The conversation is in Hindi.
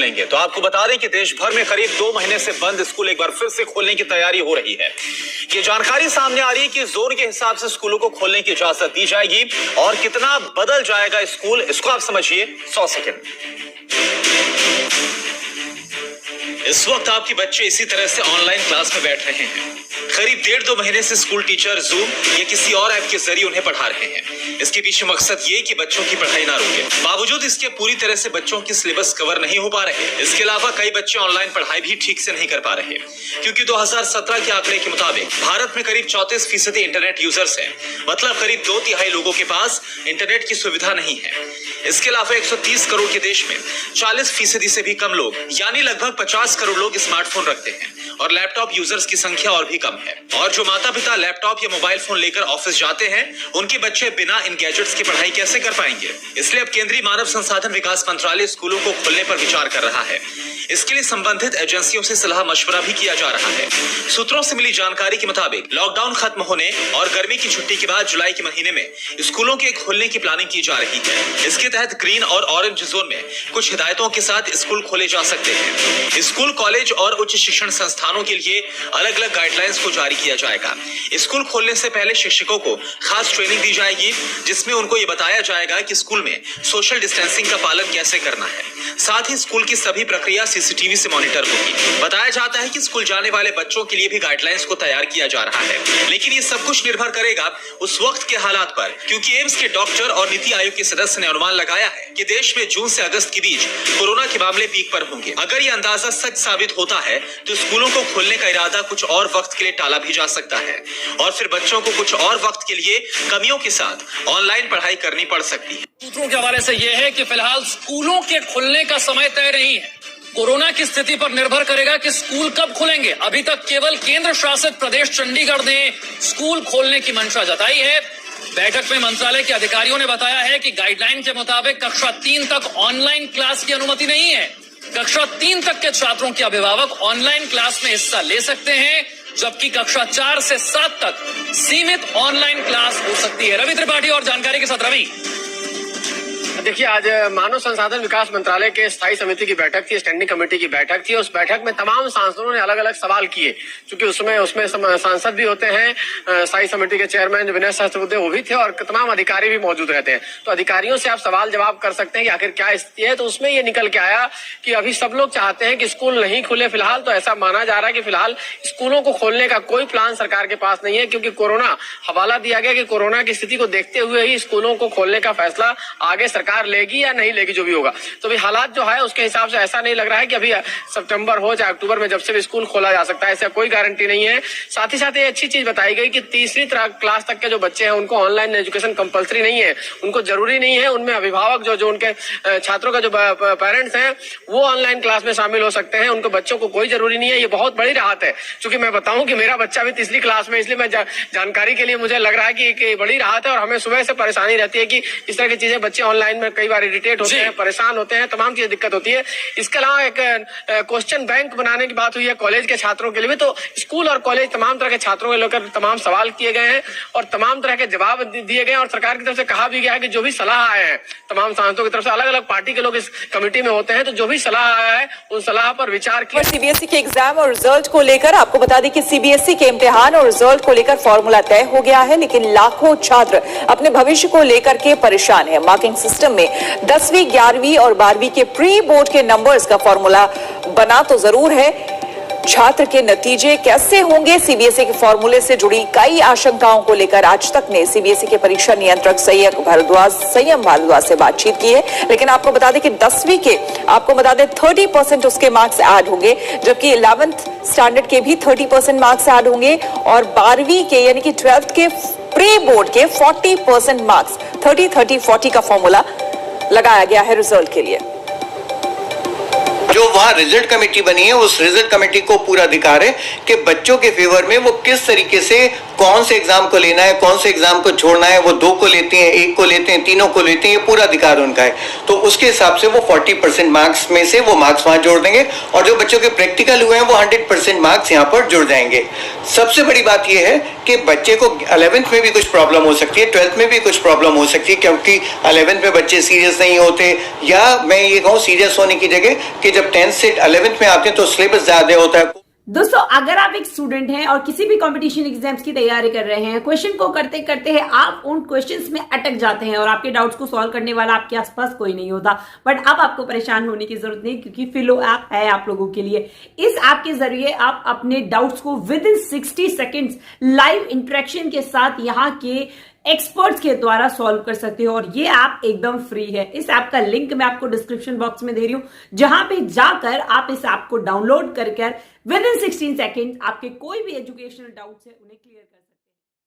खुलेंगे। तो आपको बता दें कि देश भर में करीब 2 महीने से बंद स्कूल एक बार फिर से खोलने की तैयारी हो रही है। ये जानकारी सामने आ रही है कि जोन के हिसाब से स्कूलों को खोलने की इजाजत दी जाएगी और कितना बदल जाएगा स्कूल, इसको आप समझिए 100 सेकंड। इस वक्त आपके बच्चे इसी तरह से ऑनलाइन क्लास में बैठ रहे हैं। करीब 1.5-2 महीने से स्कूल टीचर जूम या किसी और ऐप के जरिए उन्हें पढ़ा रहे हैं। इसके पीछे मकसद ये कि बच्चों की पढ़ाई ना रुके। बावजूद इसके पूरी तरह से बच्चों की सिलेबस कवर नहीं हो पा रहे। इसके अलावा कई बच्चे ऑनलाइन पढ़ाई भी ठीक से नहीं कर पा रहे, क्योंकि 2017 के आंकड़े के मुताबिक भारत में करीब 34% इंटरनेट यूजर्स हैं। मतलब करीब 2/3 लोगों के पास इंटरनेट की सुविधा नहीं है। इसके अलावा 130 करोड़ के देश में 40% से भी कम लोग यानी लगभग 50 करोड़ लोग स्मार्टफोन रखते हैं और लैपटॉप यूजर्स की संख्या और भी कम है। और जो माता पिता लैपटॉप या मोबाइल फोन लेकर ऑफिस जाते हैं, उनके बच्चे बिना इन गैजेट्स की पढ़ाई कैसे कर पाएंगे? इसलिए अब केंद्रीय मानव संसाधन विकास मंत्रालय स्कूलों को खोलने पर विचार कर रहा है। इसके लिए संबंधित एजेंसियों से सलाह मशवरा भी किया जा रहा है। सूत्रों से मिली जानकारी के मुताबिक लॉकडाउन खत्म होने और गर्मी की छुट्टी के बाद जुलाई के महीने में स्कूलों के खोलने की प्लानिंग की जा रही है। इसके तहत ग्रीन और ऑरेंज जोन में कुछ हिदायतों के साथ स्कूल खोले जा सकते हैं। स्कूल, कॉलेज और उच्च शिक्षण संस्थानों के लिए अलग अलग गाइडलाइंस को जारी किया जाएगा। स्कूल खोलने से पहले शिक्षकों को खास ट्रेनिंग दी जाएगी, जिसमें उनको ये बताया जाएगा कि स्कूल में सोशल डिस्टेंसिंग का पालन कैसे करना है। साथ ही स्कूल की सभी प्रक्रिया सीसीटीवी से मॉनिटर होगी। बताया जाता है कि स्कूल जाने वाले बच्चों के लिए भी गाइडलाइंस को तैयार किया जा रहा है, लेकिन ये सब कुछ निर्भर करेगा उस वक्त के हालात पर, क्योंकि एम्स के डॉक्टर और नीति आयोग के सदस्य ने अनुमान लगाया है कि देश में जून से अगस्त के बीच कोरोना के मामले पीक पर होंगे। अगर ये अंदाजा सच साबित होता है तो स्कूलों को खोलने का इरादा कुछ और वक्त के लिए टाला भी जा सकता है और फिर बच्चों को कुछ और वक्त के लिए कमियों के साथ ऑनलाइन पढ़ाई करनी पड़ सकती है। सूत्रों के हवाले से यह है कि फिलहाल स्कूलों के खुलने का समय तय नहीं है। कोरोना की स्थिति पर निर्भर करेगा कि स्कूल कब खुलेंगे। अभी तक केवल केंद्र शासित प्रदेश चंडीगढ़ ने स्कूल खोलने की मंशा जताई है। बैठक में मंत्रालय के अधिकारियों ने बताया है कि गाइडलाइन के मुताबिक कक्षा 3 तक ऑनलाइन क्लास की अनुमति नहीं है। कक्षा 3 तक के छात्रों के अभिभावक ऑनलाइन क्लास में हिस्सा ले सकते हैं, जबकि कक्षा 4 से 7 तक सीमित ऑनलाइन क्लास हो सकती है। रवि त्रिपाठी और जानकारी के साथ रवि। देखिए, आज मानव संसाधन विकास मंत्रालय के स्थायी समिति की बैठक थी, स्टैंडिंग कमेटी की बैठक थी। उस बैठक में तमाम सांसदों ने अलग अलग सवाल किए, क्योंकि उसमें सांसद भी होते हैं, स्थायी समिति के चेयरमैन विनय सहस्त्रबुद्धे वो भी थे और तमाम अधिकारी भी मौजूद रहते हैं। तो अधिकारियों से आप सवाल जवाब कर सकते हैं कि आखिर क्या स्थिति है। तो उसमें ये निकल के आया कि अभी सब लोग चाहते हैं कि स्कूल नहीं खुले फिलहाल। तो ऐसा माना जा रहा है कि फिलहाल स्कूलों को खोलने का कोई प्लान सरकार के पास नहीं है, क्योंकि कोरोना हवाला दिया गया कि कोरोना की स्थिति को देखते हुए ही स्कूलों को खोलने का फैसला आगे सरकार लेगी या नहीं लेगी, जो भी होगा। तो भी हालात जो है उसके हिसाब से ऐसा नहीं लग रहा है कि अभी सितंबर हो चाहे अक्टूबर में जब से भी स्कूल खोला जा सकता है, ऐसा कोई गारंटी नहीं है। साथ ही साथ ये अच्छी चीज बताई गई कि तीसरी क्लास तक के जो बच्चे हैं उनको ऑनलाइन एजुकेशन कंपलसरी नहीं है, उनको जरूरी नहीं है। उनमें अभिभावक जो उनके छात्रों का जो पेरेंट्स हैं वो ऑनलाइन क्लास में शामिल हो सकते हैं, उनको बच्चों को कोई जरूरी नहीं है। ये बहुत बड़ी राहत है। चूंकि मैं बताऊं कि मेरा बच्चा भी तीसरी क्लास में, इसलिए मैं जानकारी के लिए मुझे लग रहा है कि बड़ी राहत है। और हमें सुबह से परेशानी रहती है कि इस तरह की चीजें बच्चे ऑनलाइन में कई बार इरिटेट होते हैं, परेशान होते हैं, तमाम चीजें दिक्कत होती है। इसके अलावा एक क्वेश्चन बैंक बनाने की बात हुई है कॉलेज के छात्रों के लिए भी। तो स्कूल और कॉलेज तमाम तरह के छात्रों को लेकर तमाम सवाल किए गए हैं और तमाम तरह के जवाब दिए गए हैं। और सरकार की तरफ से कहा भी गया है कि जो भी सलाह आए हैं तमाम सांसदों की तरफ से, अलग अलग पार्टी के लोग इस कमेटी में होते हैं, तो जो भी सलाह आया है उन सलाह पर विचार किया। सीबीएसई के एग्जाम और रिजल्ट को लेकर आपको बता दें कि सीबीएसई के इम्तिहान और रिजल्ट को लेकर फॉर्मूला तय हो गया है, लेकिन लाखों छात्र अपने भविष्य को लेकर के परेशान है। मार्किंग सिस्टम में 10वीं, 11वीं और 12वीं के प्री बोर्ड के नंबर्स का फॉर्मूला बना तो जरूर है, छात्र के नतीजे कैसे होंगे, सीबीएसई के फॉर्मूले से जुड़ी कई आशंकाओं को लेकर आज तक ने सीबीएसई के परीक्षा नियंत्रक संयम भारद्वाज से बातचीत की है। लेकिन आपको बता दें कि 10वीं के आपको बता दें 30% उसके मार्क्स ऐड होंगे, जबकि 11th स्टैंडर्ड के भी 30% मार्क्स ऐड होंगे और 12वीं के यानी कि 12th के प्री बोर्ड के 40% मार्क्स 30-30-40 का फॉर्मूला लगाया गया है रिजल्ट के लिए। जो वहाँ रिजल्ट कमेटी बनी है उस रिजल्ट कमेटी को पूरा अधिकार है कि बच्चों के फेवर में वो किस तरीके से कौन से एग्जाम को लेना है, कौन से एग्जाम को छोड़ना है, वो 2 को लेते हैं, 1 को लेते हैं, 3 को लेते हैं, ये पूरा अधिकार उनका है। तो उसके हिसाब से वो 40% मार्क्स में से वो मार्क्स वहां जोड़ देंगे और जो बच्चों के प्रैक्टिकल हुए हैं वो 100% मार्क्स यहाँ पर जुड़ जाएंगे। सबसे बड़ी बात यह है कि बच्चे को 11th में भी कुछ प्रॉब्लम हो सकती है, 12th में भी कुछ प्रॉब्लम हो सकती है, क्योंकि 11th में बच्चे सीरियस नहीं होते, या मैं ये कहूँ सीरियस होने की जगह कि जब 10th से 11th में आते हैं तो सिलेबस ज्यादा होता है। दोस्तों, अगर आप एक स्टूडेंट हैं और किसी भी कंपटीशन एग्जाम्स की तैयारी कर रहे हैं, क्वेश्चन को करते करते हैं आप उन क्वेश्चंस में अटक जाते हैं और आपके डाउट्स को सॉल्व करने वाला आपके आसपास कोई नहीं होता, बट अब आपको परेशान होने की जरूरत नहीं, क्योंकि फिलो ऐप है आप लोगों के लिए। इस ऐप के जरिए आप अपने डाउट्स को with in 60 seconds live interaction के साथ यहाँ के एक्सपर्ट्स के द्वारा सॉल्व कर सकते हो, और ये ऐप एकदम फ्री है। इस ऐप का लिंक मैं आपको डिस्क्रिप्शन बॉक्स में दे रही हूं, जहां पे जाकर आप इस ऐप को डाउनलोड कर विद इन 16 सेकेंड आपके कोई भी एजुकेशनल डाउट्स है उन्हें क्लियर कर सकते हैं।